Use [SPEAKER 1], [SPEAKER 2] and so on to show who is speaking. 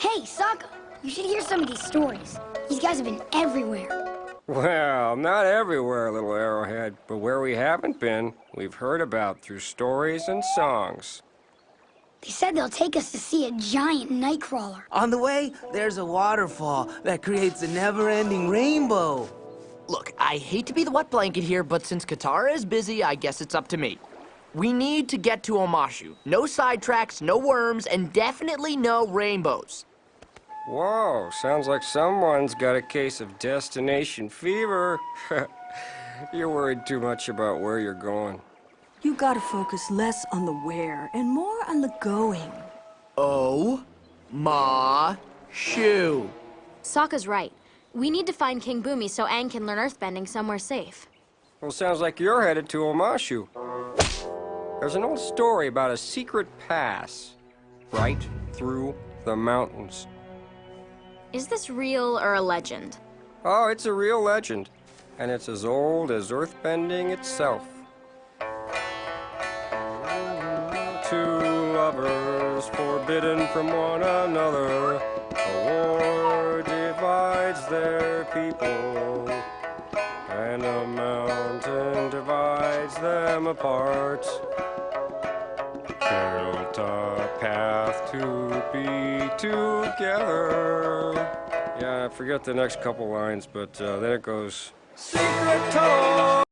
[SPEAKER 1] Hey, Sokka, you should hear some of these stories. These guys have been everywhere.
[SPEAKER 2] Well, not everywhere, little Arrowhead, but where we haven't been, we've heard about through stories and songs.
[SPEAKER 1] They said they'll take us to see a giant nightcrawler.
[SPEAKER 3] On the way, there's a waterfall that creates a never-ending rainbow.
[SPEAKER 4] Look, I hate to be the wet blanket here, but since Katara is busy, I guess it's up to me. We need to get to Omashu. No sidetracks, no worms, and definitely no rainbows.
[SPEAKER 2] Whoa, sounds like someone's got a case of destination fever. You're worried too much about where you're going.
[SPEAKER 5] You gotta focus less on the where and more on the going.
[SPEAKER 4] Oh, ma, shoe.
[SPEAKER 6] Sokka's right. We need to find King Bumi so Aang can learn earthbending somewhere safe.
[SPEAKER 2] Well, sounds like you're headed to Omashu. There's an old story about a secret pass right through the mountains.
[SPEAKER 6] Is this real or a legend?
[SPEAKER 2] Oh, it's a real legend, and it's as old as earthbending itself. Two lovers forbidden from one another, a war divides their people, and a mountain divides them apart. Built a path to be together. Yeah, I forget the next couple lines, but then it goes, Secret tunnel!